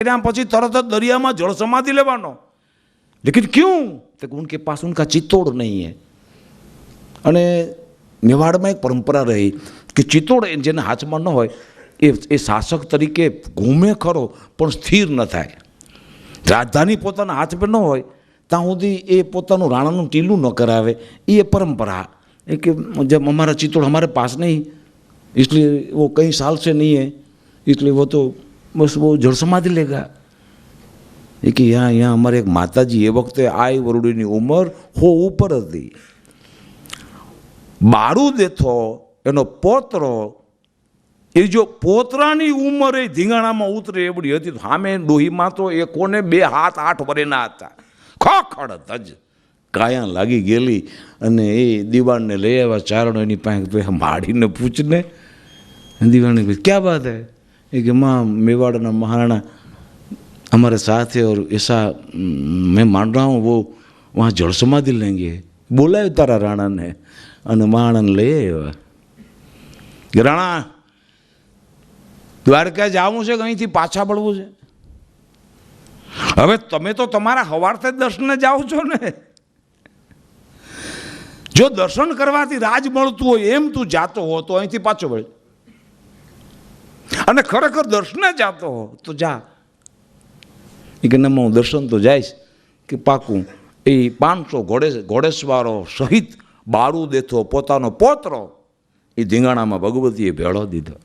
પછી तरत दरिया में जल समाधि लेवानो। लेकिन क्यों? तो उनके पास उनका चित्तौड़ नहीं है। अने मेवाड़ में एक परंपरा रही कि चित्तौड़ जेने हाथ में न हो ए शासक तरीके घूमे खरो पण स्थिर न थाय। राजधानी पोताना हाथ में न हो ત્યાં સુધી એ પોતાનું રાણાનું ટીલું ન કરાવે, ये परंपरा है कि जब हमारा चित्तौड़ हमारे पास नहीं, इसलिए वो कई साल से नहीं है, इसलिए वो तो बस वो जल समाधि लेगा। એ કે यहाँ અમારે એક માતાજી એ વખતે આઈ વરુડીની ઉંમર હો ઉપર હતી, બારું દેથો એનો પોતરો, એ જો પોતરાની ઉંમર એ ધીંગાણામાં ઉતરે એવડી હતી, સામે ડોહીમાં તો એ કોને 2 હાથ 8 વર્ષના હતા, ખોખડ જ કાયા લાગી ગયેલી। અને એ દીવાનને લઈ આવ્યા ચારણો એની પાસે માડીને પૂછને, દીવાને કહે क्या बात है? ये कि माँ मेवाड़ना महाराणा हमारे साथ है और ऐसा मैं मान रहा हूँ वो वहाँ जल समाधि लेंगे। बोला है तारा राणा ने, અને महाराणा ने ले આવ્યા કે રાણા દ્વારકા જવું છે કે અહીંથી પાછા વળવું છે? હવે તમે તો તમારા હવારથી દર્શને જાઓ છો ને, જો દર્શન કરવાથી રાજ મળતું હોય એમ તું જાતો હો તો અહીંથી પાછો વળ, અને ખરેખર દર્શને જાતો હો તો જા। એ કે ના હું દર્શન તો જઈશ કે પાકું। એ 500 ઘોડેસવારો સહિત બારું દેથો પોતાનો પોતરો એ ધીંગાણામાં ભગવતીએ ભેળો દીધો।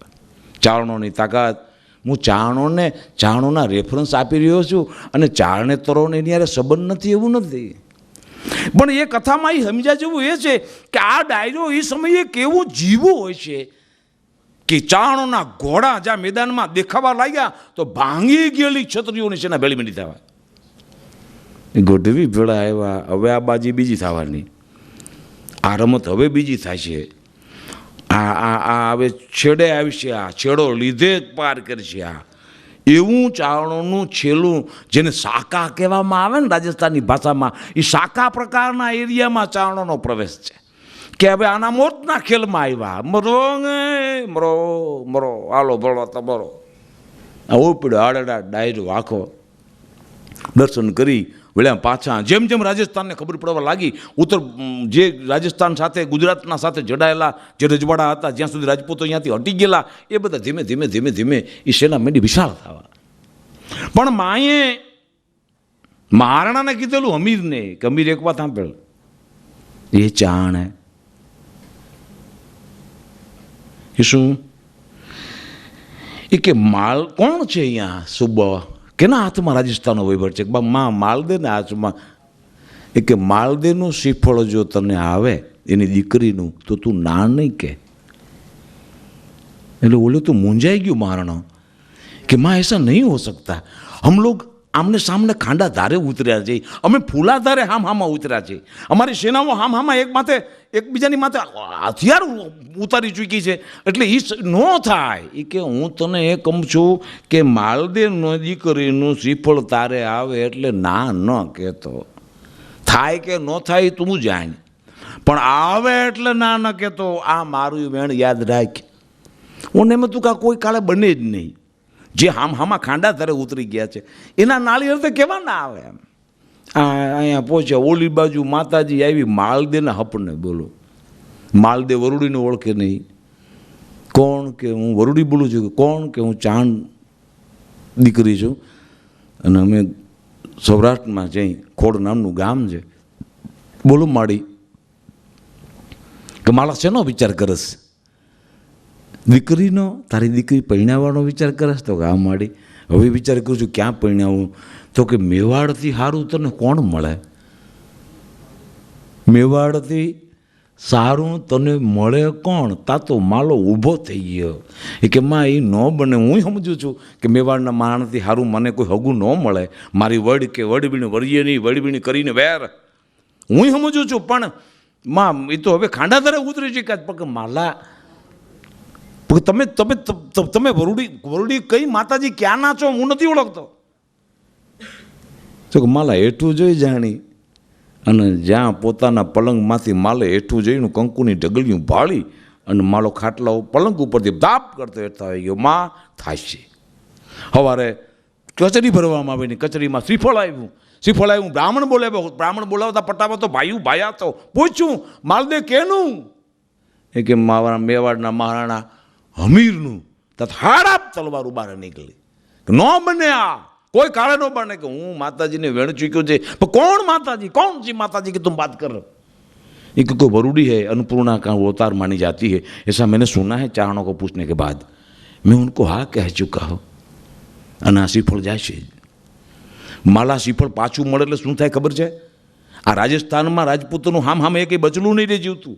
ચારણોની તાકાત, હું ચારણોના રેફરન્સ આપી રહ્યો છું અને ચારણેતરોને એની યારે સંબંધ નથી એવું નથી, પણ એ કથામાં એ સમજ્યા જેવું એ છે કે આ ડાયરો એ સમયે કેવું જીવું હોય છે કે ચારણોના ઘોડા જ્યાં મેદાનમાં દેખાવા લાગ્યા તો ભાંગી ગયેલી છત્રીઓની સેના ભેળી મંડી થવા, ગઢવી ભેળા આવ્યા। હવે આ બાજી બીજી થવાની, આ રમત હવે બીજી થાય છે। આ હવે છેડે આવશે, આ છેડો લીધે પાર કરશે। આ એવું ચારણોનું છેલ્લું જેને સાકા કહેવામાં આવે ને રાજસ્થાનની ભાષામાં, એ સાકા પ્રકારના એરિયામાં ચારણોનો પ્રવેશ છે કે હવે આના મોતના ખેલમાં આવ્યા, મરો મરો મરો હાલો ભળો તમારો આ ઉપડ્યો આડેડા ડાયરો આખો દર્શન કરી વળ્યા પાછા। જેમ જેમ રાજસ્થાનને ખબર પડવા લાગી, ઉત્તર જે રાજસ્થાન સાથે ગુજરાતના સાથે જોડાયેલા જે રજવાડા હતા, જ્યાં સુધી રાજપૂતો અહીંયાથી હટી ગયેલા, એ બધા ધીમે ધીમે ધીમે ધીમે એ સેના માંડી વિશાળ થવા। પણ માએ મહારાણાને કીધેલું અમીરને કે અમીર એક વાત સાંભળ, એ જાણે એ શું એ કે માલ કોણ છે અહીંયા સુબા, કેના હાથમાં રાજસ્થાનનો વહીવટ છે? માં માલદેના હાથમાં। એ કે માલદેનું શ્રીફળ જો તને આવે એની દીકરીનું તો તું ના નહીં કે। એટલે બોલે તો મૂંઝાઈ ગયું महाराणा कि माँ ऐसा नहीं हो सकता, हम लोग आमने सामने खांडा धारे उतर्या છે, અમે ફૂલા ધારે હામા ઉતર્યા છે, અમારી સેનાઓ હામા એકબીજાની માથે હથિયાર ઉતારી ચૂકી છે, એટલે એ ન થાય। એ કે હું તને એ કહું છું કે માલદેવનો દીકરીનું શ્રીફળ તારે આવે એટલે ના ન કહેતો, થાય કે ન થાય તું જાણ, પણ આવે એટલે ના ન કહેતો। આ મારું વેણ યાદ રાખ, હું એમાં તું કોઈ કાળે બને જ નહીં। જે હામા ખાંડા ધારે ઉતરી ગયા છે એના નાળિયેર તો કેવા ના આવે એમ। અહીંયા પહોંચ્યા, ઓલી બાજુ માતાજી આવી માલદેના હપને, બોલો માલદે વરુડીને ઓળખે નહીં, કોણ કે હું વરુડી બોલું છું, કોણ કે હું ચાંદ દીકરી છું, અને અમે સૌરાષ્ટ્રમાં જઈ ખોડ નામનું ગામ છે, બોલું માડી કે માળા શેનો વિચાર કરસ? દીકરીનો, તારી દીકરી પરણાવવાનો વિચાર કરસ? તો કે આ માડી હવે વિચાર કરું છું ક્યાં પરણાવું? તો કે મેવાડથી સારું તને કોણ મળે? મેવાડથી સારું તને મળે કોણ? તા તો માલો ઊભો થઈ ગયો। એ કે માં એ ન બને, હું સમજું છું કે મેવાડના માણસથી સારું મને કોઈ હગું ન મળે, મારી વડ કે વડબીણી વળીએ નહીં, વડબીણી કરીને વેર, હું સમજું છું, પણ માં એ તો હવે ખાંડા ધારે ઉતરી શક્યા, પણ માલા તમે તમે તમે વરુડી કઈ માતાજી ક્યાંના છો હું નથી ઓળખતો। તો કે માલા હેઠું જોઈ જાણી, અને જ્યાં પોતાના પલંગમાંથી માલે હેઠું જોઈને કંકુની ઢગલિયું ભાળી અને માલો ખાટલા પલંગ ઉપરથી દાપ કરતો હેઠા આવી ગયો। માં થાશે સવારે કચરી ભરવામાં આવી ને કચરીમાં શ્રીફળ આવ્યું, બ્રાહ્મણ બોલાવ્યો, બ્રાહ્મણ બોલાવતા પટામાં તો ભાયા તો પૂછ્યું માલદે કેનું, એ કે મારા મેવાડના મહારાણા હમીરનું. હાડાપ તલવાર બહાર નીકળી, ન બને આ, કોઈ કાળે ન બને કે હું માતાજીને વેણ ચૂક્યો છે, પણ કોણ માતાજી, कौन सी माताजी की तुम बात कर रहे हो? एक कोई वरुड़ी है, अन्नपूर्णा का अवतार मानी जाती है, ऐसा मैंने सुना है चारणों को पूछने के बाद. मैं उनको हाँ कह चुका हूँ. અને આ શ્રીફળ જાય છે, માલા શ્રીફળ પાછું મળે એટલે શું થાય ખબર છે? આ રાજસ્થાનમાં રાજપૂતોનું હામ એ કંઈ બચલું નહીં રહે જીવતું.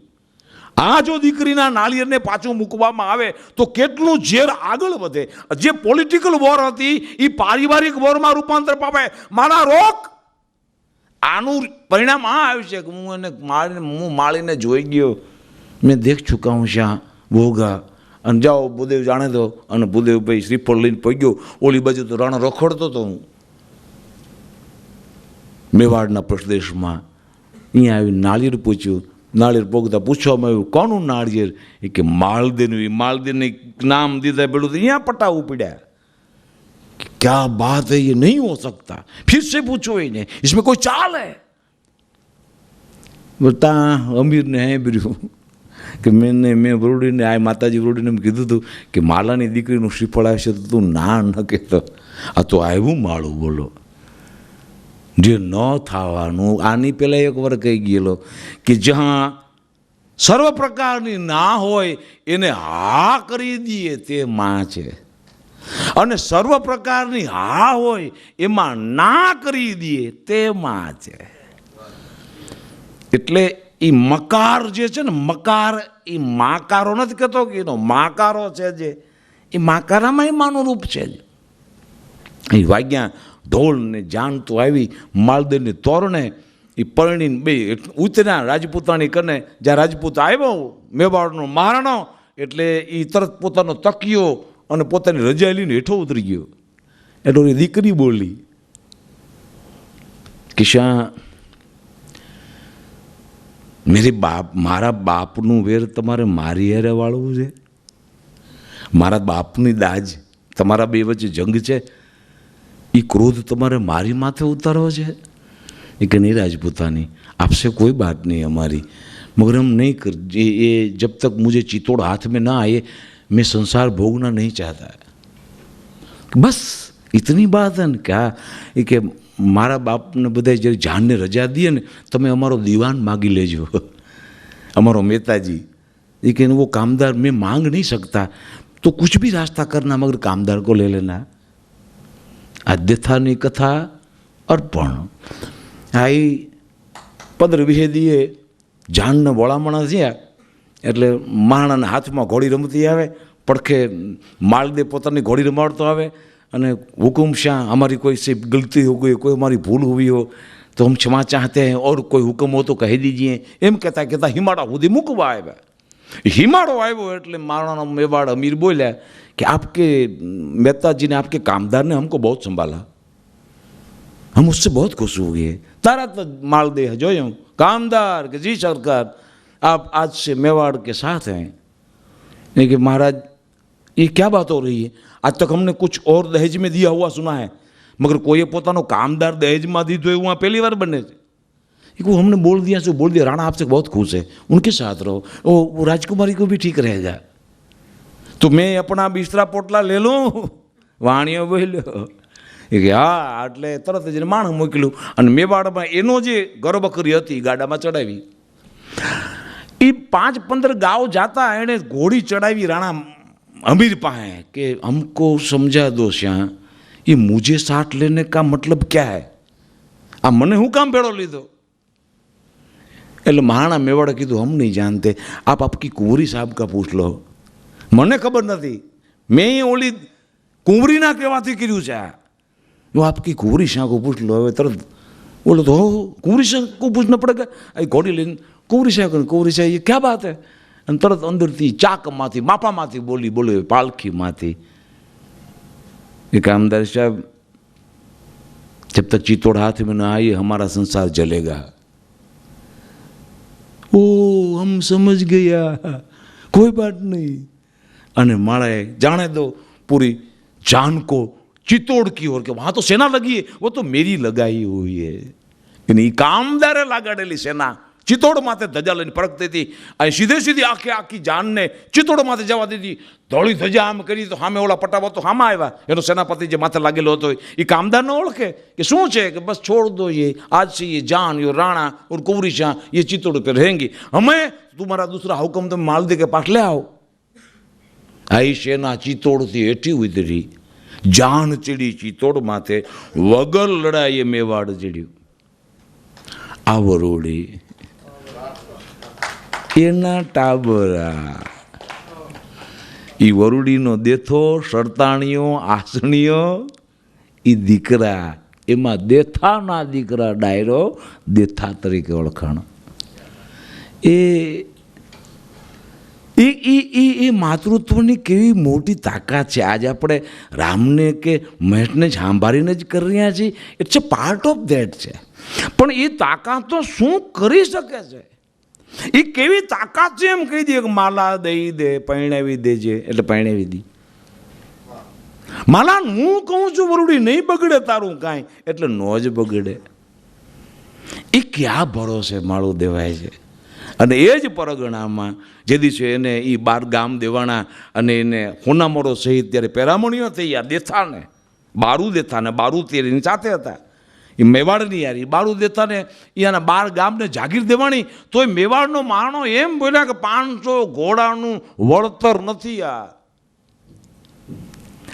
આ જો દીકરીના નાળિયેરને પાછું મૂકવામાં આવે તો કેટલું ઝેર આગળ વધે. જે પોલિટિકલ વોર હતી એ પારિવારિક વોરમાં રૂપાંતર પામે. મારા રોક આનું પરિણામ આ આવ્યું છે કે હું માળીને જોઈ ગયો, મેં દેખ ચૂકા હું શ્યાં ભોગા. અને જાઓ ભૂદેવ જાણે તો, અને ભૂદેવ ભાઈ શ્રીફળ લઈને પગ્યો, ઓલી બાજુ તો રણ રખડતો હતો હું મેવાડના પ્રદેશમાં. અહીંયા આવી નાળિયેર પૂછ્યું, નાળિયેર પોગતા પૂછવામાં આવ્યું કોનું નાળિયેર, એ કે માલદેનું. એ માલદેને નામ દીધા પેલું તો અહીંયા પટાવું પડ્યા. क्या बात है, ये नहीं हो सकता, फिर से पूछो इन्हें, इसमें कोई चाल है? बता अमीर ने है बिरू કે મેં વરુડીને આ માતાજી વરુડીને એમ કીધું હતું કે માલાની દીકરીનું શ્રીફળ આવશે તો તું ના ન કહેતો. આ તો આવ્યું માળું, બોલો, જે ન થવાનું. આની પહેલાં એક વાર કહી ગયેલો કે જ્યાં સર્વ પ્રકારની ના હોય એને હા કરી દઈએ તે માં છે, અને સર્વ પ્રકારની હા હોય એમાં ના કરી દઈએ તે માં છે. એટલે એ મકાર જે છે ને, મકાર એ માકારો નથી કહેતો કે એનો માકારો છે, જે એ માકારામાં એ માનું રૂપ છે જ. એ વાગ્યા ઢોલ ને જાન તો આવી, માલદેવને તોરણે એ પરણીને બે ઉતર્યા રાજપૂતાણી કને. જ્યાં રાજપૂત આવ્યો મેવાડનો મહારાણો એટલે એ તરત પોતાનો તકિયો અને પોતાની રજા લઈને હેઠો ઉતરી ગયો. એટલે દીકરી બોલી કે શા મારા બાપનું વેર તમારે મારી હારે વાળવું છે? મારા બાપની દાજ, તમારા બે વચ્ચે જંગ છે, એ ક્રોધ તમારે મારી માથે ઉતારવો છે? એ કે નહીં રાજપૂતાની, आपसे कोई बात नहीं हमारी, मगर हम नहीं कर ये जब तक मुझे चितौड़ हाथ में ना आए मैं संसार भोगना नहीं चाहता. बस इतनी बात है. क्या એ કે મારા બાપને બધા જ્યારે જાનને રજા દે ને, તમે અમારો દીવાન માગી લેજો, અમારો મહેતાજી. એ કે वो कामदार मैं मांग नहीं सकता, तो कुछ भी रास्ता करना मगर कामदार को ले लेना. આદ્યથાની કથા અર્પણ. આ 15-20 દીએ જાનને વળામણા થયા એટલે મહારાણાના હાથમાં ઘોડી રમતી આવે, પડખે માલદે પોતાની ઘોડી રમાડતો આવે, અને હુકુમ શાહ हमारी कोई से गलती हो गई, कोई हमारी भूल हुई हो तो हम क्षमा चाहते हैं, और कोई हुक्म हो तो कह दीजिए. એમ કહેતા કહેતા હિમાળા સુધી મૂકવા આવ્યા. હિમાળો આવ્યો એટલે મહારાણા મેવાડ અમીર બોલ્યા कि आपके मेहता जी ने आपके कामदार ने हमको बहुत संभाला, हम उससे बहुत खुश हो गए. तारा तो मालदे जो यूँ कामदार कि जी सरकार आप आज से मेवाड़ के साथ हैं. कि महाराज ये क्या बात हो रही है, आज तक हमने कुछ और दहेज में दिया हुआ सुना है, मगर कोई पोतानो कामदार दहेज में दीधो है वहाँ पहली बार बने. वो हमने बोल दिया सो बोल दिया, राणा आपसे बहुत खुश है, उनके साथ रहो, वो राजकुमारी को भी ठीक रहेगा. तो मैं अपना बिस्तरा पोटला ले लूँ? વાણીઓ બોલ્યો કે હા. એટલે તરત જ માણસ મોકલ્યું અને મેવાડમાં એનો જે ગરબકરી હતી ગાડામાં ચડાવી. એ 5-15 ગાંવ જાતા એણે ઘોડી ચડાવી રાણા અમીર પાસે કે हमको समझा दो श्याम, ये मुझे साथ लेने का मतलब क्या है, આ મને હું કામ ભેળો લીધો? એટલે મહારાણા મેવાડે કીધું हम नहीं जानते, आप आपकी कुंवरी साहब का पूछ लो, મને ખબર નથી, મેં ઓલી કુંવરીના કહેવાથી કર્યું છે. वो आपकी कुंवरी शाह को पूछ लो. હવે તરત બોલો તો कुंवरी शाह को पूछना पड़ेगा. એ ઘોડી લઈને कुंवरी शाह ये क्या बात है? અને તરત અંદરથી ચાકમાંથી માપામાંથી બોલે પાલખીમાંથી એ कामदार साहब जब तक चितौड़ हाथ में ना आए हमारा संसार जलेगा. ओ हम समझ गया, कोई बात नहीं. અને માળાએ જાણે દો પૂરી જાન કો चित्तौड़ की ओर के वहाँ तो सेना लगी है, वो तो मेरी लगाई हुई है. એની કામદારે લાગાડેલી સેના ચિત્તોડ માથે ધજા લઈને ફરકતી હતી અને સીધે સીધી આખી આખી જાનને ચિત્તોડ માથે જવા દીધી. ધોળી ધજા આમ કરી તો સામે ઓલા પટાવા તો સામે આવ્યા. એનો સેનાપતિ જે માથે લાગેલો હતો એ કામદારને ઓળખે કે શું છે, કે બસ છોડ દો ये आज से ये जान यो राणा और कुंवरी शाह ये चित्तौड़ पे रहेंगी, हमें तुम्हारा दूसरा हुक्म तुम माल दे के पास ले आओ. आई सेना चित्तौड़થી હેઠી ઉતરી, જાન ચડી ચિત્તોડ માથે, વગર લડાઈએ મેવાડ ચડ્યું. આ વરોડી એના ટાબરા, એ વરુડીનો દેથો, સરતાણીઓ, આસણીઓ, એ દીકરા, એમાં દેથાના દીકરા ડાયરો દેથા તરીકે ઓળખાણ. એ માતૃત્વની કેવી મોટી તાકાત છે. આજે આપણે રામને કે મહેશને જ સાંભળીને જ કરી રહ્યા છીએ. It's a part of that છે. પણ એ તાકાત તો શું કરી શકે છે, એ કેવી તાકાત છે એમ કહી દે કે માલા દઈ દે, પરણાવી દેજે એટલે પરણાવી દી. માલા હું કહું છું વરુડી નહીં બગડે તારું કાંઈ એટલે નો જ બગડે. એ ક્યાં ભરોસે માળું દેવાય છે. અને એ જ પરગણામાં જે દિવસે એને એ 12 ગામ દેવાણા અને એને હોનામોરો સહિત ત્યારે પેરામણીઓ થઈ યાર દેથાને, બારું દેથાને, બારું તેરીની સાથે હતા. એ મેવાડની યાર એ બારું દેથાને એના 12 ગામને જાગીર દેવાણી. તો એ મેવાડનો માણો એમ બોલ્યા કે 500 ઘોડાનું વળતર નથી યાર.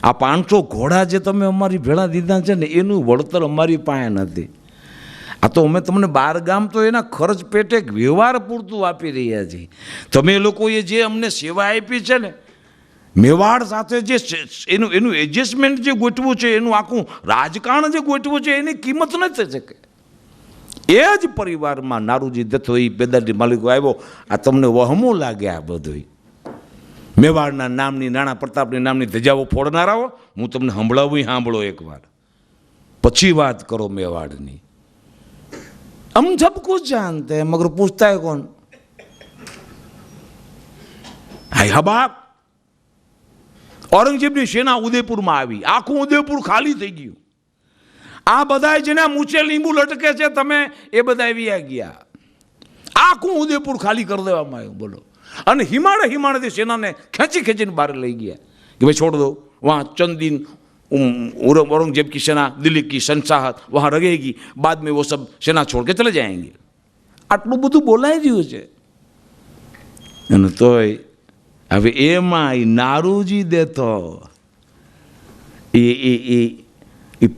આ 500 ઘોડા જે તમે અમારી ભેળા દીધા છે ને એનું વળતર અમારી પાસે નથી. આ તો અમે તમને 12 ગામ તો એના ખર્ચ પેટે વ્યવહાર પૂરતું આપી રહ્યા છીએ. તમે લોકોએ જે અમને સેવા આપી છે ને, મેવાડ સાથે જે એનું એડજસ્ટમેન્ટ જે ગોઠવું છે, એનું આખું રાજકારણ જે ગોઠવું છે, એની કિંમત ન થઈ શકે. એ જ પરિવારમાં નારુજી દત્તો એ પેદાજી માલિકો આવ્યો. આ તમને વહમું લાગે આ બધું. મેવાડના નામની, નાણા પ્રતાપની નામની ધજાઓ ફોડનારાઓ હું તમને સંભળાવું, સાંભળો એકવાર, પછી વાત કરો મેવાડની. हम सब कुछ जानते हैं मगर पूछता है कौन? हाय हबाब. औरंगजेबની સેના ઉદયપુરમાં આવી, આખું ઉદયપુર ખાલી થઈ ગયું. આ બધા જેના મૂછે લીંબુ લટકે છે તમે એ બધા આવ્યા ગયા. આખું ઉદયપુર ખાલી કરી દેવામાં આવ્યું. બોલો. અને હિમાળેથી સેનાને ખેંચીને બહાર લઈ ગયા કે ભાઈ છોડ દો, વहाँ चंद दिन औरंगजेब की सेना दिल्ली की संसाहत वहाँ रहेगी, बाद में वो सब सेना छोड़ के चले जाएंगे. આટલું બધું બોલાઈ રહ્યું છે. અને તોય હવે એમાં એ નારુજી દેતો એ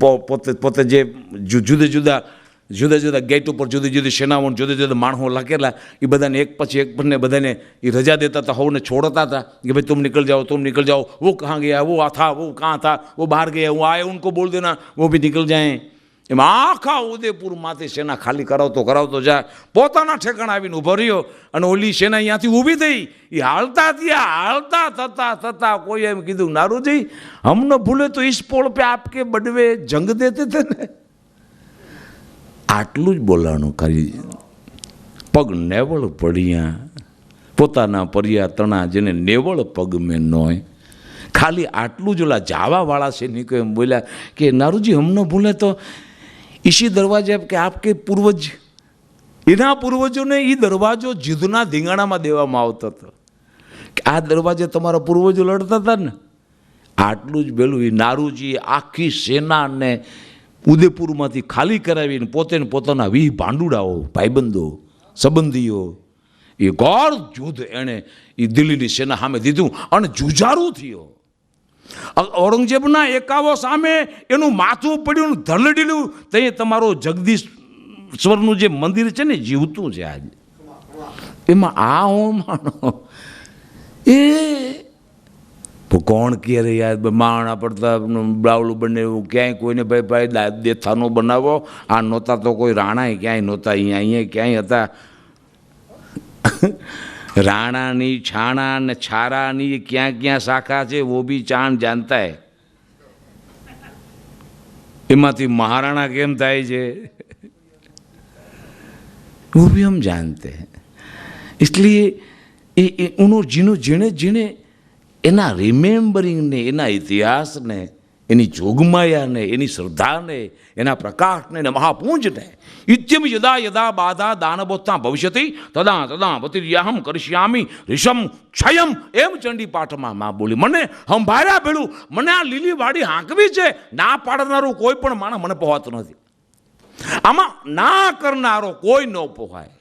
પોતે જે જુદા જુદા ગેટ ઉપર જુદી સેનાઓ, જુદા માણસો લાગેલા, એ બધાને એક પછી એક બંને બધાને એ રજા દેતા હતા, સૌને છોડતા હતા कि भाई तुम निकल जाओ, वो कहाँ गया, वो था, वो कहाँ था, वो बाहर गया, वो आए, उनको बोल देना वो भी निकल जाएं. એમાં આખા ઉદયપુરમાંથી સેના ખાલી કરાવતો જાય. પોતાના ઠેકાણે આવીને ઊભો રહ્યો અને ઓલી સેના અહીંયાથી ઊભી થઈ. એ હાલતા થતા કોઈ એમ કીધું, નારુજી હમ ન ભૂલે તો इस पोल पे आपके बड़वे जंग देते थे ने. આટલું જ બોલાણું કરી. પગ નેવળ પડ્યા, પોતાના પરિયા તણા જેને નેવળ પગ મેં નોય. ખાલી આટલું જ ઓલા જાવાવાળા સૈનિકો એમ બોલ્યા કે નારુજી હમ ન ભૂલે તો इसी दरवाजे के आपके पूर्वज, એના પૂર્વજોને એ દરવાજો જીદના ધીંગાણામાં દેવામાં આવતો હતો. આ દરવાજે તમારા પૂર્વજો લડતા હતા ને. આટલું જ પેલું એ નારુજી આખી સેનાને ઉદયપુરમાંથી ખાલી કરાવીને પોતાના 20 ભાંડુડાઓ, ભાઈબંધો, સંબંધીઓ, એ ઘોર યુદ્ધ એણે એ દિલ્હીની સેના સામે દીધું અને જુજારું થયો. ઔરંગઝેબના એકાવો સામે એનું માથું પડ્યું, ધરલડીલું. તે તમારો જગદીશ્વરનું જે મંદિર છે ને જીવતું છે આજે. એમાં આ હું માનો એ કોણ કહે રે યાર માણા પડતા બ્લાવલું બનાવ્યું ક્યાંય કોઈને ભાઈ દેથાનો બનાવો. આ નહોતા તો કોઈ રાણાએ ક્યાંય નહોતા, અહીંયા ક્યાંય હતા. રાણાની છાણા ને છારાની ક્યાં શાખા છે वो भी चांद जानता है. એમાંથી મહારાણા કેમ થાય છે वो भी हम जानते हैं. इसलिए જેણે એના રિમેમ્બરિંગને, એના ઇતિહાસને એની જોગમાયાને, એની શ્રદ્ધાને, એના પ્રકાશને ને મહાપુંજને ઇત્યમ યદા યદા બાધા દાનવોત્થા ભવિષ્યતિ તદા તદા વતિર્યાહમ કરીશ્યામી ઋષમ ક્ષયમ, એમ ચંડી પાઠમાં માં બોલી. મને સંભાળ્યા ભેળું મને આ લીલી વાડી હાંકવી છે, ના પાડનારું કોઈ પણ માણસ મને પોહાતું નથી. આમાં ના કરનારો કોઈ ન પોહાય.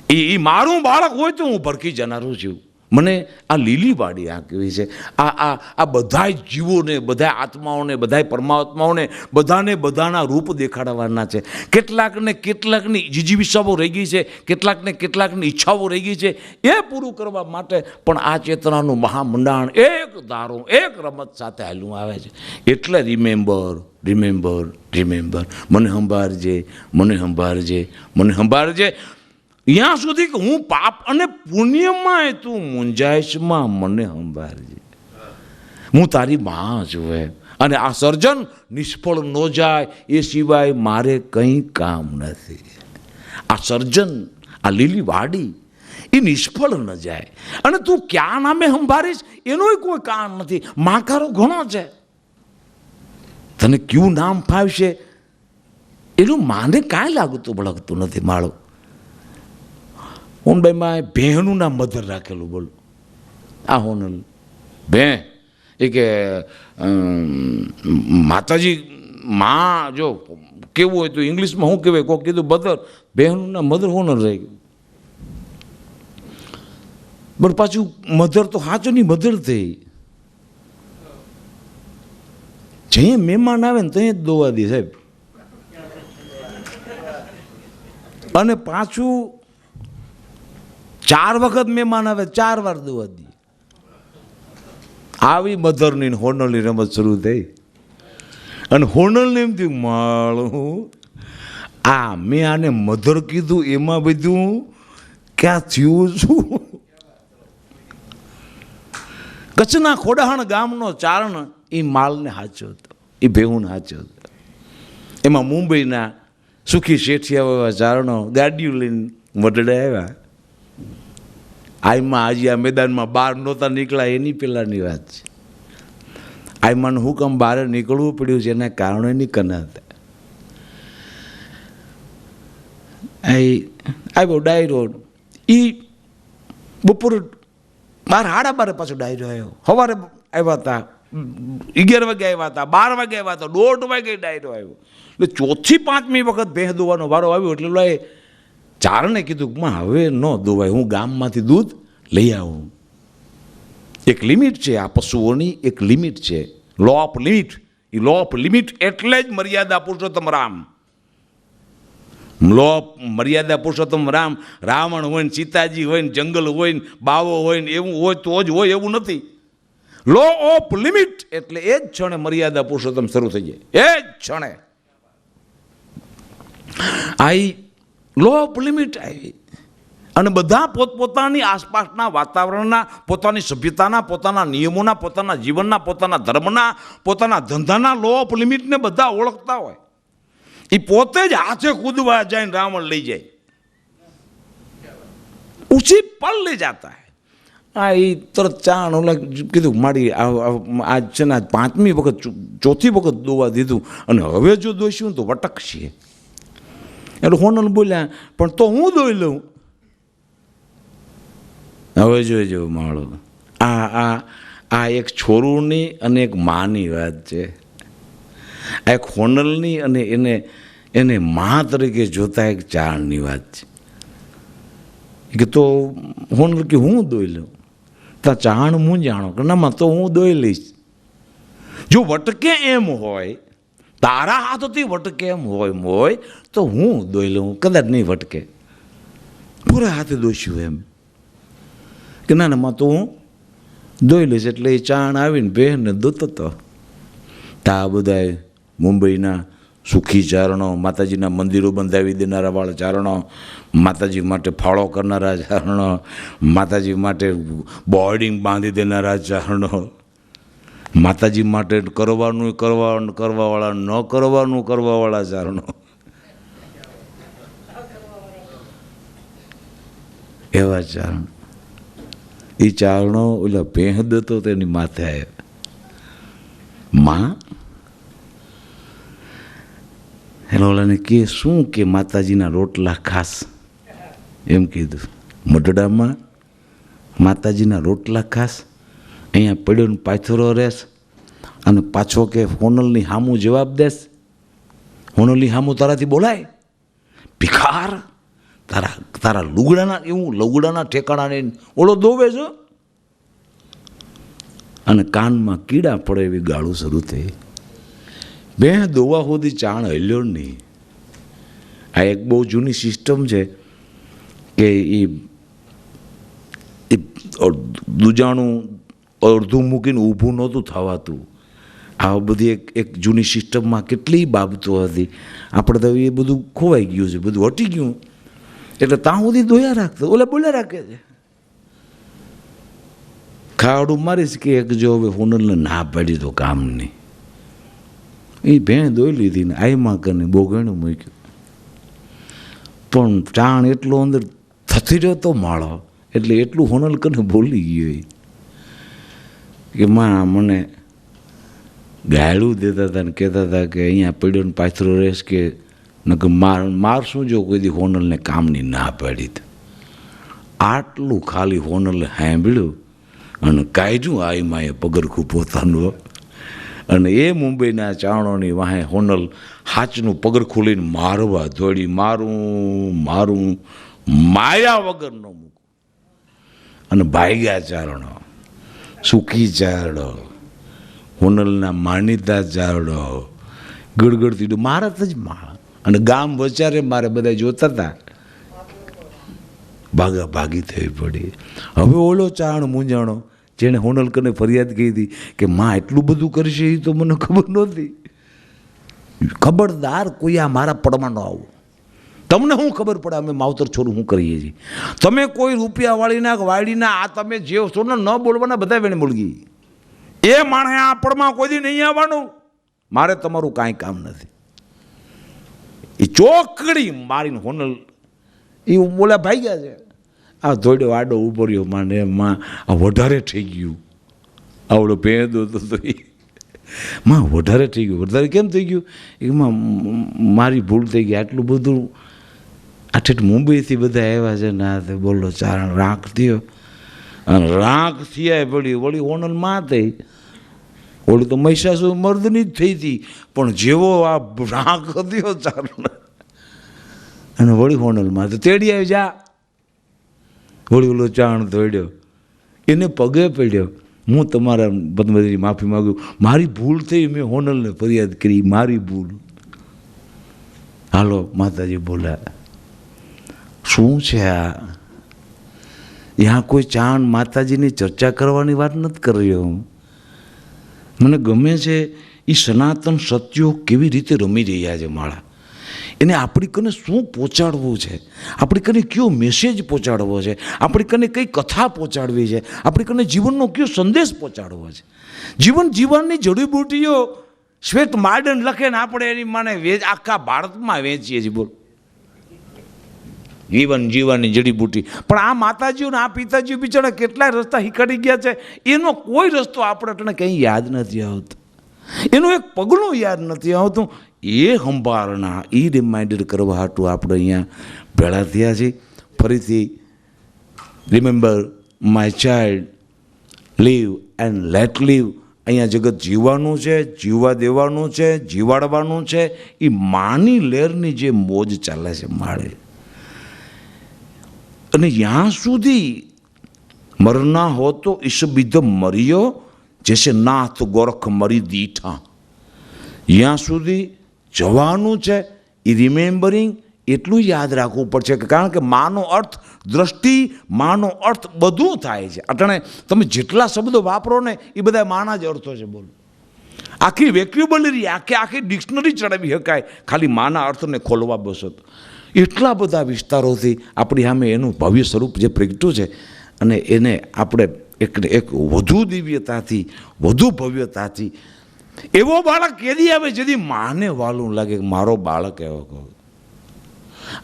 એ મારું બાળક હોય તો હું ભરખી જનારું છું. મને આ લીલી વાડી આંકવી છે. આ બધા જીવોને, બધા આત્માઓને, બધા પરમાત્માઓને બધાને બધાના રૂપ દેખાડવાના છે. કેટલાકની જીજીવિષાઓ રહી ગઈ છે, કેટલાકની ઈચ્છાઓ રહી ગઈ છે. એ પૂરું કરવા માટે પણ આ ચેતનાનું મહામંડાણ એક ધારો, એક રમત સાથે હાલ્યું આવે છે. એટલે રિમેમ્બર, મને સંભાળજે, મને સંભાળજે, મને સંભાળજે. ત્યાં સુધી કે હું પાપ અને પુણ્યમાં તું મુંજાઈશમાં મને સંભાળજે. હું તારી માં છું અને આ સર્જન નિષ્ફળ ન જાય એ સિવાય મારે કંઈ કામ નથી. આ સર્જન, આ લીલી વાડી એ નિષ્ફળ ન જાય. અને તું ક્યાં નામે સંભાળીશ એનોય કોઈ કામ નથી. માકારો ઘણો છે, તને ક્યું નામ ફાવશે એનું માને કાંઈ લાગતું ભળકતું નથી. માળો હોનભાઈમાં બહેનું નામ મધર રાખેલું. બોલો આ હોનલ બે એ કે માતાજી માં જો કેવું હોય તો ઇંગ્લિશમાં શું કહેવાય, કોઈ કીધું મધર, બહેનું નામ મધર હોનલ રહી ગયું. પણ પાછું મધર તો સાચુની મધર થઈ. જે મહેમાન આવે ને ત્યાં જ દોવા દે સાહેબ. અને પાછું 4 વખત મહેમાન આવે 4 વાર દોવા દે. આવી મધરની હોનલની રમત શરૂ થઈ. અને હોનલને એમ થયું માળું મેં આને મધર કીધું એમાં બધું ક્યાં થયું છું. કચ્છના ખોડાહણ ગામનો ચારણ એ માલને હાચો હતો, એ ભેહુને હાચો હતો. એમાં મુંબઈના સુખી શેઠિયા એવા ચારણો ગાડીઓ લઈને વડડે આવ્યા. આઈમાં આજે આ મેદાનમાં બહાર નહોતા નીકળ્યા એની પહેલાંની વાત છે. આઈમાનું હુકમ બહાર નીકળવું પડ્યું છે એના કારણે નીકળ્યા હતા. આવ્યો ડાયરો. એ બપોરે 12 સાડા 12 પાછો ડાયરો આવ્યો. સવારે આવ્યા હતા 11 વાગે આવ્યા હતા, 12 વાગે આવ્યા હતા, 1:30 વાગે ડાયરો આવ્યો. એટલે 4થી 5મી વખત ભેંસ દોવાનો વારો આવ્યો. એટલે એ ચારણે કીધું કે હવે ન દોવાય, હું ગામમાંથી દૂધ લઈ આવું. એક લિમિટ છે આ પશુઓની, એક લિમિટ છે, લો ઓફ લિમિટ. એ લો ઓફ લિમિટ એટલે જ મર્યાદા પુરુષોત્તમ રામ. લો ઓફ મર્યાદા પુરુષોત્તમ રામ. રાવણ હોય ને, સીતાજી હોય ને, જંગલ હોય ને, બાવો હોય ને, એવું હોય તો જ હોય એવું નથી. લો ઓફ લિમિટ એટલે એ જ ક્ષણે મર્યાદા પુરુષોત્તમ શરૂ થઈ જાય. એ જ ક્ષણે લો ઓફ લિમિટ આવી. અને બધા પોતપોતાની આસપાસના વાતાવરણના, પોતાની સભ્યતાના, પોતાના નિયમોના, પોતાના જીવનના, પોતાના ધર્મના, પોતાના ધંધાના લો ઓફ લિમિટને બધા ઓળખતા હોય. એ પોતે જ હાથે કૂદવા જાય ને રાવણ લઈ જાય. ઉસી પલ લઈ જતા એ તરત ચાણ ઓલા કીધું મારી આજ છે ને 5મી વખત 4થી વખત દોવા દીધું અને હવે જો દોઈશું તો વટકશે. એટલે હોનલ બોલ્યા પણ તો હું દોઈ લઉં. હવે જોઈજો માળો, આ એક છોરુની અને એક માની વાત છે. આ એક હોનલની અને એને મા તરીકે જોતા એક ચાણની વાત છે. કે તો હોનલ કે હું દોઈ લઉં. તા ચાણ હું જાણો કે ના તો હું દોઈ લઈશ. જો વટકે એમ હોય, તારા હાથોથી વટકે એમ હોય તો હું દોઈ લઉં. કદાચ નહીં વટકે, પૂરા હાથે દોઈશું એમ કે ના તો હું દોઈ લઈશ. એટલે એ ચાણ આવીને બહેનને દોતો હતો. તા બધા મુંબઈના સુખી ચારણો, માતાજીના મંદિરો બંધાવી દેનારા વાળા ચારણો, માતાજી માટે ફાળો કરનારા ચારણો, માતાજી માટે બોર્ડિંગ બાંધી દેનારા ચારણો, માતાજી માટે કરવાનું કરવાવાળા, ન કરવાનું કરવાવાળા ચારણો. એવા ચારણ. એ ચારણો ઓલા ભેહ દતો તેની માથે આવ્યા. માં એટલે ઓલાને કે શું કે માતાજીના રોટલા ખાસ એમ કીધું. મઢડામાં માતાજીના રોટલા ખાસ, અહીંયા પડ્યો ને પાથરો રહેશ અને પાછો કે હોનલની સામું જવાબ દેશ. હોનલની સામું તારાથી બોલાય? ભિખાર, તારા લુગડાના એવું લુગડાના ઠેકાણાને ઓલો દોવે છો. અને કાનમાં કીડા પડે એવી ગાળું શરૂ થઈ. બે દોવા સુધી ચાણ હલ્યો નહીં. આ એક બહુ જૂની સિસ્ટમ છે કે એ દૂજાણું અડધું મૂકીને ઊભું નહોતું થવાતું. આ બધી એક જૂની સિસ્ટમમાં કેટલી બાબતો હતી. આપણે તો એ બધું ખોવાઈ ગયું છે, બધું હટી ગયું. એટલે ત્યાં સુધી દોયા રાખતો, ઓલા બોલ્યા રાખે છે. ખાવડું મારીશ કે એક જો હવે હોનલને ના પાડી તો કામ નહીં. એ ભેણ દોઈ લીધી ને આઈમાં કરીને બોગણું મૂક્યું. પણ ચાણ એટલો અંદર થતી રહ્યો તો માળો, એટલે એટલું હોનલ કરીને બોલી ગયો કે માં મને ગાયડું દેતા હતા ને કહેતા હતા કે અહીંયા પડ્યો ને પાથરો રહેશ કે નકર માર શું જો કોઈ દી હોનલને કામની ના પાડી. આટલું ખાલી હોનલે સાંભળ્યું અને કાઢ્યું આઈમાં એ પગરખું પોતાનું. અને એ મુંબઈના ચાણોની વાહે હોનલ હાચનું પગરખું લઈને મારવા દોડી. મારું માયા વગર ન મૂકું. અને ભાગ્યા ચારણો, સુખી ચારડો, હોનલના માનીતા ચારડો, ગડગડતી મારત જ માં. અને ગામ વચારે મારે બધા જોતા હતા. ભાગા ભાગી થઈ પડી. હવે ઓલો ચારણ મૂંઝાણો જેણે હોનલ કરીને ફરિયાદ કરી હતી કે માં એટલું બધું કરશે એ તો મને ખબર નહોતી. ખબરદાર કોઈ આ મારા પડમાં ન આવું. તમને શું ખબર પડે અમે માવતર છોરું શું કરીએ છીએ? તમે કોઈ રૂપિયાવાળીના વાડીના આ તમે જે છો ને ન બોલવાના બધા વેણે બોલગી. એ માણસે આ પડમાં કોઈ દી નહીં આવવાનું. મારે તમારું કાંઈ કામ નથી. એ ચોકડી મારીને હોનલ એ બોલ્યા ભાઈ ગયા છે. આ ધોડ્યો આડો ઉભો રહ્યો માને માં આ વધારે થઈ ગયું. આવડો ભેંદો તો માં વધારે થઈ ગયું. વધારે કેમ થઈ ગયું? એમાં મારી ભૂલ થઈ ગઈ. આટલું બધું આઠેઠ મુંબઈથી બધા આવ્યા છે ને આ બોલો ચારણ રાખ થયો. અને રાખ થયા પડી વળી હોનલ માં થઈ. ઓલી તો મહિષાસુર મર્દની જ થઈ હતી. પણ જેવો આ રાખ થયો ચારણ અને વળી હોનલમાં તો તેડી આવી જા. વળી ઓલો ચાણ દોડ્યો, એને પગે પડ્યો. હું તમારા બધી માફી માગું, મારી ભૂલ થઈ, મેં હોનલને ફરિયાદ કરી, મારી ભૂલ. હાલો માતાજી બોલ્યા શું છે આ? यहाँ કોઈ ચાણ માતાજીની ચર્ચા કરવાની વાત નથી કરી રહ્યો. મને ગમે છે એ સનાતન સત્યો કેવી રીતે રમી રહ્યા છે માળા. એને આપણી કને શું પહોંચાડવું છે, આપણી કને કયો મેસેજ પહોંચાડવો છે, આપણી કને કઈ કથા પહોંચાડવી છે, આપણી કને જીવનનો કયો સંદેશ પહોંચાડવો છે. જીવન જીવનની જડીબુટીઓ શ્વેત માર્ડન લખે ને આપણે એની માને આખા ભારતમાં વેચીએ છીએ. બોલ જીવન જીવવાની જડીબુટી. પણ આ માતાજીઓ ને આ પિતાજીઓ બિચારા કેટલાય રસ્તા હિકાડી ગયા છે. એનો કોઈ રસ્તો આપણે કંઈ યાદ નથી આવતો. એનું એક પગલું યાદ નથી આવતું. એ સંભાળના એ રિમાઇન્ડર કરવા હાટું આપણે અહીંયા ભેળા થયા છીએ. ફરીથી remember my child, live and let live. અહીંયા જગત જીવવાનું છે, જીવવા દેવાનું છે, જીવાડવાનું છે. એ માની લહેરની જે મોજ ચાલે છે માળે. અને यहाँ સુધી મરના હો તો ઈશ બીધ મરિયો જૈસે નાથ ગોરખ મરી દીઠા. ત્યાં સુધી જવાનું છે. એ રિમેમ્બરિંગ એટલું યાદ રાખવું પડશે કે કારણ કે માનો અર્થ દ્રષ્ટિ, માનો અર્થ બધું થાય છે. અટણે તમે જેટલા શબ્દો વાપરો ને એ બધા માના જ અર્થો છે. બોલો આખી વેક્યુબલરી આખી ડિક્શનરી ચડાવી શકાય ખાલી માના અર્થને ખોલવા બસો. એટલા બધા વિસ્તારોથી આપણી સામે એનું ભવ્ય સ્વરૂપ જે પ્રગટ્યું છે અને એને આપણે એક વધુ દિવ્યતાથી, વધુ ભવ્યતાથી એવો બાળક કેદી આવે જેથી માને વાલું લાગે કે મારો બાળક એવો કહો.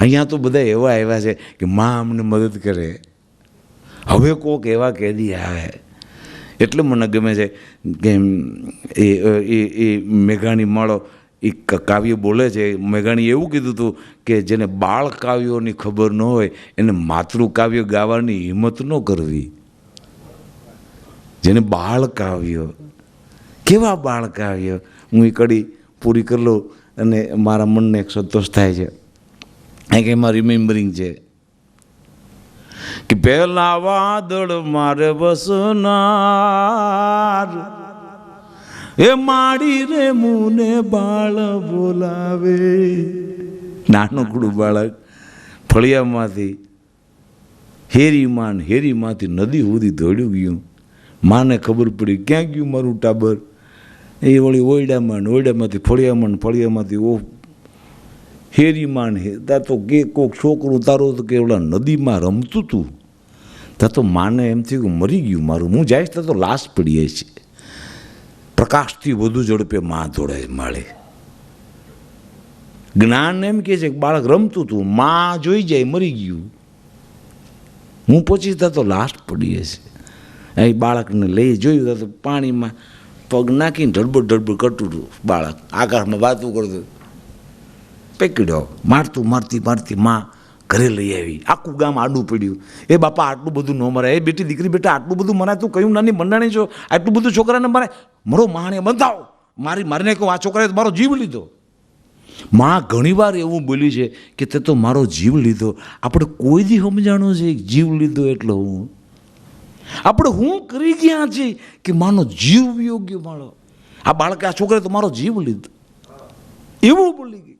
અહીંયા તો બધા એવા આવ્યા છે કે માં અમને મદદ કરે. હવે કોક એવા કેદી આવે એટલે મને ગમે છે કે એ મેઘાણી માળો એ કાવ્ય બોલે છે. મેઘાણીએ એવું કીધું હતું કે જેને બાળ કાવ્યોની ખબર ન હોય એને માતૃકાવ્ય ગાવાની હિંમત ન કરવી. જેને બાળ કાવ્યો, કેવા બાળ કાવ્ય, હું એ કડી પૂરી કરી લઉં અને મારા મનને એક સંતોષ થાય છે. કારણ કે એમાં રિમેમ્બરિંગ છે કે પહેલા વાદળ મારે વસનાર એ માડી રે મુને બાળ બોલાવે. નાનકડું બાળક ફળિયામાંથી હેરીમાંથી નદી સુધી દોડ્યું ગયું. માને ખબર પડી ક્યાં ગયું મારું ટાબર. એ વળી ઓયડામાંથી ફળિયામાંથી ઓ હેરીમાં ત્યાં તો કે કોક છોકરું તારો તો કે ઓલા નદીમાં રમતું હતું ત્યાં તો માને એમ થયું કે મરી ગયું મારું. હું જઈશ ત્યાં તો લાશ પડીએ છે. પ્રકાશથી વધુ ઝડપે માં દોડાય માળે. જ્ઞાન એમ કહે છે કે બાળક રમતું હતું, માં જોઈ જાય મરી ગયું. હું પહોંચી ત્યાં તો લાશ પડીએ છે. એ બાળકને લઈ જોયું ત્યાં તો પાણીમાં પગ નાખીને ધડબડ કરતું હતું બાળક. આકાશમાં વાતું કરતું. પકડ્યો, મારતી માં ઘરે લઈ આવી. આખું ગામ આડું પડ્યું. એ બાપા આટલું બધું ન મરાય. એ બેટી દીકરી બેટા આટલું બધું મરાય, તું કયું નાની મંડાણી છો, આટલું બધું છોકરાને મારે મરો માણે બંધાવો. મારીને કહું આ છોકરાએ મારો જીવ લીધો. માં ઘણીવાર એવું બોલી છે કે તે તો મારો જીવ લીધો. આપણે કોઈ દી સમજાણું છે જીવ લીધો એટલે હું આપણે હું કરી ગયા છીએ કે માનો જીવ યોગ્ય માળો. આ બાળકે આ છોકરાએ તો મારો જીવ લીધો એવું બોલી ગઈ.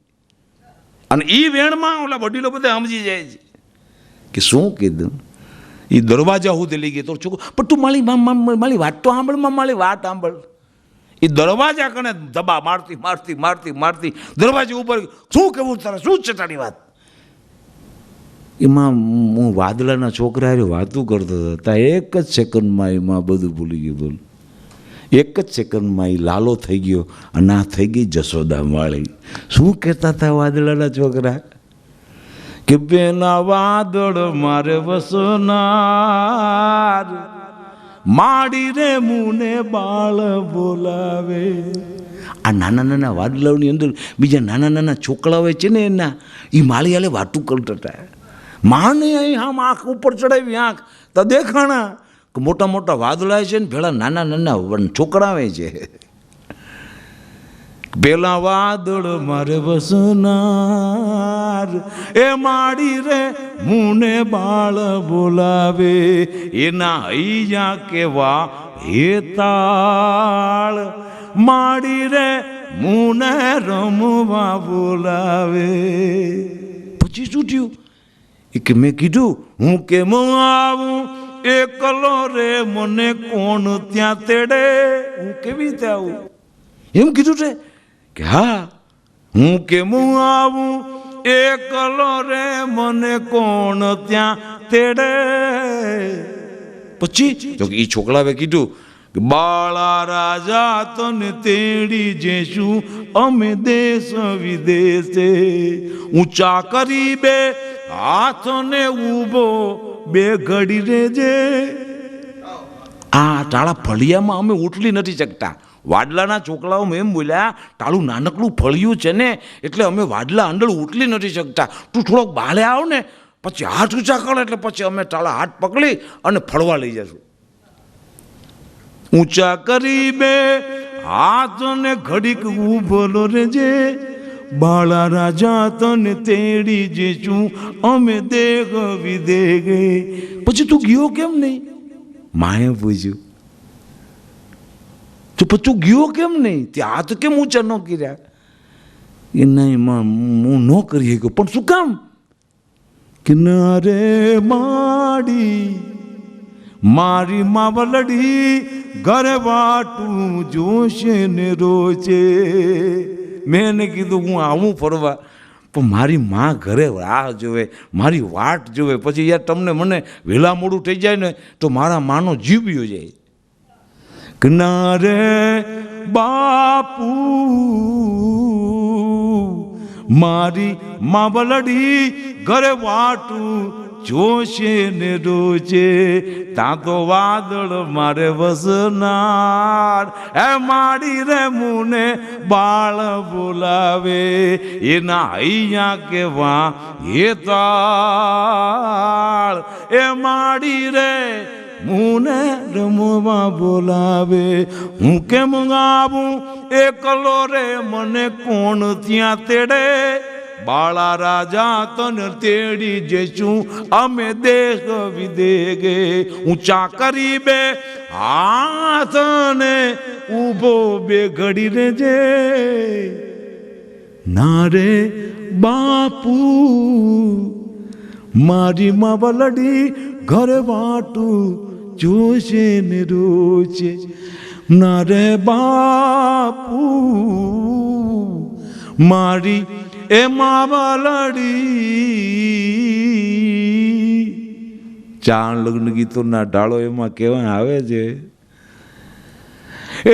અને એ વેણમાં ઓલા વડીલો બધા સમજી જાય છે કે શું કીધું. એ દરવાજા સુધી લઈ ગઈ તો છોકરો પણ તું મારી વાત તો સાંભળમાં મારી વાત સાંભળ. એ દરવાજા કને દબા મારતી દરવાજા ઉપર શું કેવું તારે શું ચટાણી વાત. એમાં હું વાદળાના છોકરા વાતું કરતો હતો ત્યાં એક જ સેકન્ડમાં એમાં બધું ભૂલી ગયું. બોલ એક જ સેકન્ડમાં એ લાલો થઈ ગયો અને આ થઈ ગઈ જશોદા વાળી. શું કહેતા હતા વાદળાના છોકરા કે પેલા વાદળ મારે વસનાર માડી રે મુને બાળ બોલાવે. આ નાના વાદળાઓની અંદર બીજા નાના છોકરાઓ છે ને એના એ માળી હાલે વાતું કરતા હતા. માને અહીં આમ આંખ ઉપર ચડાવી આંખ તો દેખાણા મોટા વાદળા છે ને ભેળા નાના છોકરાવે છે. પેલા વાદળ મારે વસનાર એ માડી રે મુને બાળ બોલાવે. એના હૈયા કેવા હેતાળ માડી રે મુને રમવા બોલાવે. પછી શું થયું કે મેં કીધું હું કેમ આવું એકલો રે મને કોણ ત્યાં તેડે. હું કેવી રીતે આવું એમ કીધું છે કે હા હું કેમ આવું એકલો રે મને કોણ ત્યાં તેડે. પછી તો એ છોકરાએ કીધું કે બાળા રાજા તને તેડી જઈશું અમે દેશ વિદેશે. ઊંચા કરી બે હાથને ઊભો બે ઘડી રેજે. આ ટાળા ફળિયામાં અમે ઉઠલી નથી શકતા. વાડલાના છોકરાઓ એમ બોલ્યા ટાળું નાનકડું ફળિયું છે ને એટલે અમે વાડલા અંડળ ઉઠલી નથી શકતા. તું થોડોક બાળે આવ ને પછી હાથ ઊંચા કરે એટલે પછી અમે ટાળા હાથ પકડી અને ફળવા લઈ જશું. ઊંચા કરી બે હાથને ઘડીક ઊભો રેજે બાળા રાજા તને તેડી જઈશું અમે દેહ વિદેગે. પછી તું ગયો કેમ નહીં? માએ પૂછ્યું તો પછી તું ગયો કેમ નહીં? ત્યાં હાથ કેમ ઊંચા ન કર્યા? એ નહીં માં હું ન કરી શક્યો. પણ શું કામ? કિનારે માડી મારી માવલડી ઘરે વાટું જોશે ને રોજે. મેં એને કીધું હું આવું ફરવા પણ મારી માં ઘરે રાહ જોવે, મારી વાટ જોવે. પછી યાર તમને મને વહેલા મોડું થઈ જાય ને તો મારા માનો જીવ ગયો જાય. કિનારે બાપુ મારી માવલડી ઘરે વાટું જોશે ને રોજે, તા તો વાદળ મારે વસનાર. એ માડી રે મુને બાળ બોલાવે, એના અહીંયા કેવા હેતાળ. એ માડી રે મુને રમવા બોલાવે, હું કેમ ગાવું એકલો રે મને કોણ ત્યાં તેડે. બાળા રાજા તને તેડી જઈશું અમે દેશ વિદેગે. ઊંચા કરી બે હાથ ને ઊભો બે ઘડી રેજે. ના રે બાપુ મારી માં વલડી ઘર વાટું જોશે ને રોજે. ના રે બાપુ મારી એમાં વલડી. ચાર લગ્ન ગીતોના ઢાળો એમાં કેવા આવે છે,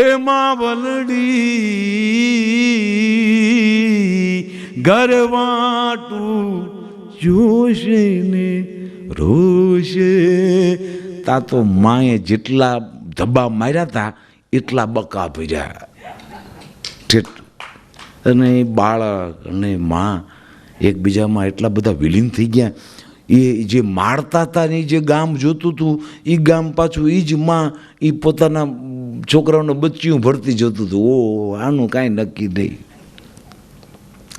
એમાં વલડી ઘર વાટું જોશે ને રોશે. તા તો માએ જેટલા ધબ્બા માર્યા હતા એટલા બકા ભર્યા. અને બાળક અને માં એકબીજામાં એટલા બધા વિલીન થઈ ગયા. એ જે મારતા હતા ને જે ગામ જોતું હતું એ ગામ પાછું એ જ માં એ પોતાના છોકરાઓને બચ્ચીઓ ભરતી જતું હતું. ઓ આનું કાંઈ નક્કી નહીં.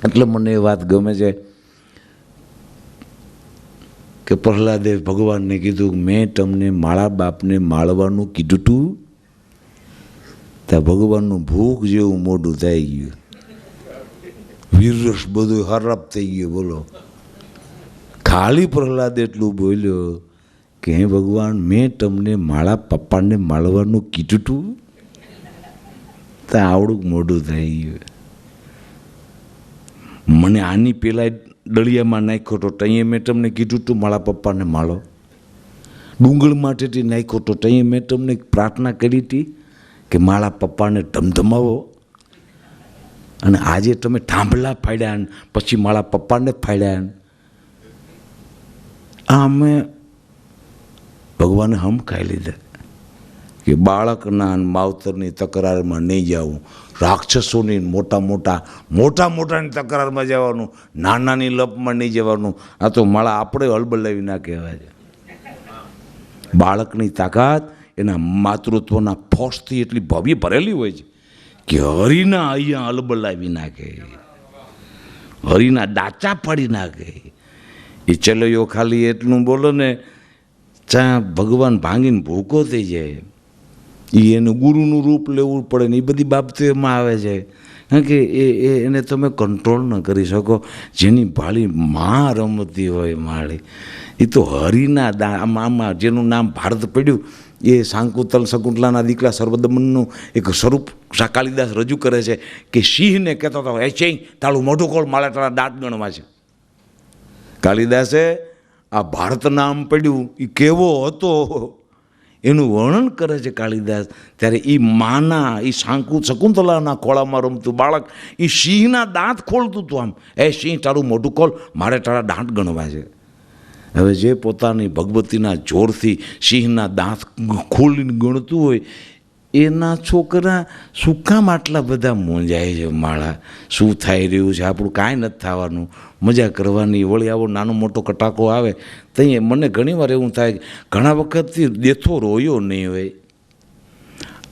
એટલે મને એ વાત ગમે છે કે પ્રહલાદે ભગવાનને કીધું મેં તમને મારા બાપને માળવાનું કીધું તું. ત્યાં ભગવાનનું ભૂખ જેવું મોઢું થઈ ગયું, વીરરસ બધું હરપ થઈ ગયું. બોલો, ખાલી પ્રહલાદ એટલું બોલ્યો કે હે ભગવાન મેં તમને મારા પપ્પાને માળવાનું કીધું તું. ત્યાં આવડું મોઢું થઈ ગયું. મને આની પહેલાં દળિયામાં નાખ્યો તો તઈએ મેં તમને કીધું તું મારા પપ્પાને માળો. ડુંગળ માટેથી નાખ્યો તો તઈએ મેં તમને પ્રાર્થના કરી હતી કે મારા પપ્પાને ધમધમાવો. અને આજે તમે થાંભલા ફાડ્યા પછી મારા પપ્પાને ફાડ્યા. આ અમે ભગવાને હમ ખાઈ લીધા કે બાળકના માવતરની તકરારમાં નહીં જવું, રાક્ષસોની મોટાની તકરારમાં જવાનું, નાનાની લપમાં નહીં જવાનું. આ તો માળા આપણે હલબલાવી ના કહેવાય છે. બાળકની તાકાત એના માતૃત્વના ફોર્સથી એટલી ભવ્ય ભરેલી હોય છે કે હરીના અહીંયા હલબલાવી નાખે, હરીના ડાચા પાડી નાખે. એ ચલૈયો ખાલી એટલું બોલો ને ચા ભગવાન ભાંગીને ભૂકો થઈ જાય. એનું ગુરુનું રૂપ લેવું પડે ને એ બધી બાબતો એમાં આવે છે. કારણ કે એને તમે કંટ્રોલ ન કરી શકો. જેની ભાળી માં રમતી હોય માળી, એ તો હરિના આમાં જેનું નામ ભારત પડ્યું એ શકુંતલાના દીકરા સર્વદમનનું એક સ્વરૂપ કાલિદાસ રજૂ કરે છે કે સિંહને કહેતો હતો એ છે તારું મોઢું ખોલ મારે તારા દાંત ગણવા છે. કાલિદાસે આ ભારત નામ પડ્યું એ કેવો હતો એનું વર્ણન કરે છે કાલિદાસ. ત્યારે એ માના એ શકુંતલાના ખોળામાં રમતું બાળક એ સિંહના દાંત ખોલતું હતું. આમ એ સિંહ તારું મોઢું ખોલ મારે તારા દાંત ગણવા છે. હવે જે પોતાની ભગવતીના જોરથી સિંહના દાંત ખોલીને ગણતું હોય એના છોકરા શું કામ આટલા બધા મૂંઝાય છે માળા? શું થઈ રહ્યું છે? આપણું કાંઈ નથી થવાનું, મજા કરવાની. વળી આવો નાનો મોટો કટાકો આવે તો મને ઘણીવાર એવું થાય ઘણા વખતથી દેથો રોયો નહીં હોય,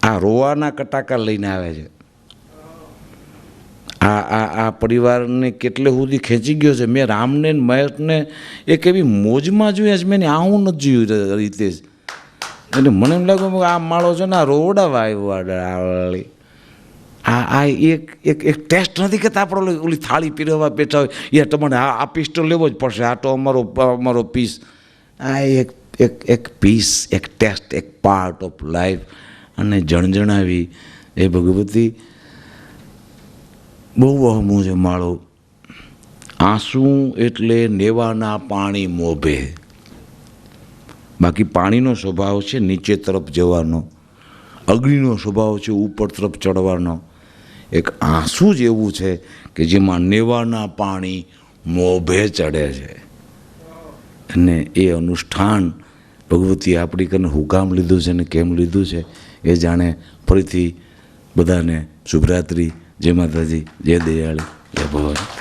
આ રોવાના કટાકા લઈને આવે છે. આ પરિવારને કેટલે સુધી ખેંચી ગયો છે. મેં રામને મહેશને એક એવી મોજમાં જોયા છે મેં આવું નથી જોયું રીતેશ. એટલે મને એમ લાગ્યું આ માળો છે ને આ રોવડાવા આવ્યો. આ એક ટેસ્ટ નથી કહેતા આપણે ઓલી થાળી પીરવવા બેઠા હોય યાર તમારે આ પીસ તો લેવો જ પડશે, આ તો અમારો પીસ. આ એક પીસ, એક ટેસ્ટ, એક પાર્ટ ઓફ લાઈફ. અને જણજણાવી એ ભગવતી બહુ વહમું છે માળો. આંસુ એટલે નેવાના પાણી મોભે. બાકી પાણીનો સ્વભાવ છે નીચે તરફ જવાનો, અગ્નિનો સ્વભાવ છે ઉપર તરફ ચડવાનો. એક આંસુ જ એવું છે કે જેમાં નેવાના પાણી મોભે ચડે છે. અને એ અનુષ્ઠાન ભગવતીએ આપણી કરીને હું કામ લીધું છે ને કેમ લીધું છે એ જાણે. ફરીથી બધાને શુભરાત્રિ, જય માતાજી, જય દયાળી, જય ભવાની.